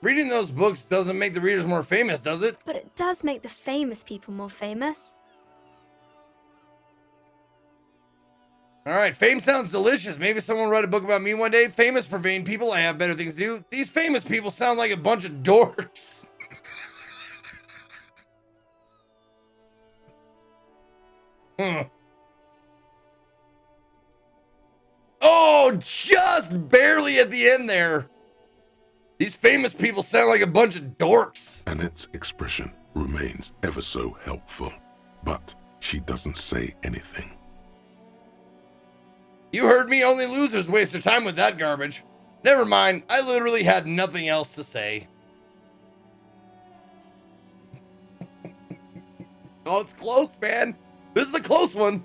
[SPEAKER 1] Reading those books doesn't make the readers more famous, does it?
[SPEAKER 8] But it does make the famous people more famous.
[SPEAKER 1] All right, fame sounds delicious. Maybe someone will write a book about me one day. Famous for vain people, I have better things to do. These famous people sound like a bunch of dorks. Oh, just barely at the end there. These famous people sound like a bunch of dorks.
[SPEAKER 3] Annette's expression remains ever so helpful, but she doesn't say anything.
[SPEAKER 1] You heard me, only losers waste their time with that garbage. Never mind, I literally had nothing else to say. Oh, it's close, man. This is a close one.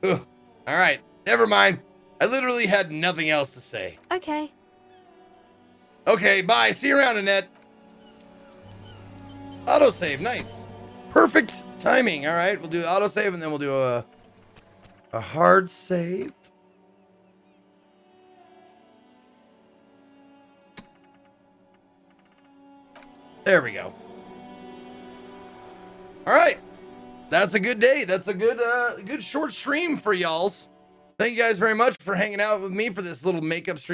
[SPEAKER 1] Ugh. All right, never mind. I literally had nothing else to say.
[SPEAKER 8] Okay.
[SPEAKER 1] Okay, bye. See you around, Annette. Autosave, nice. Perfect timing. All right, we'll do autosave and then we'll do a hard save. There we go. All right. That's a good day. That's a good short stream for y'alls. Thank you guys very much for hanging out with me for this little makeup stream.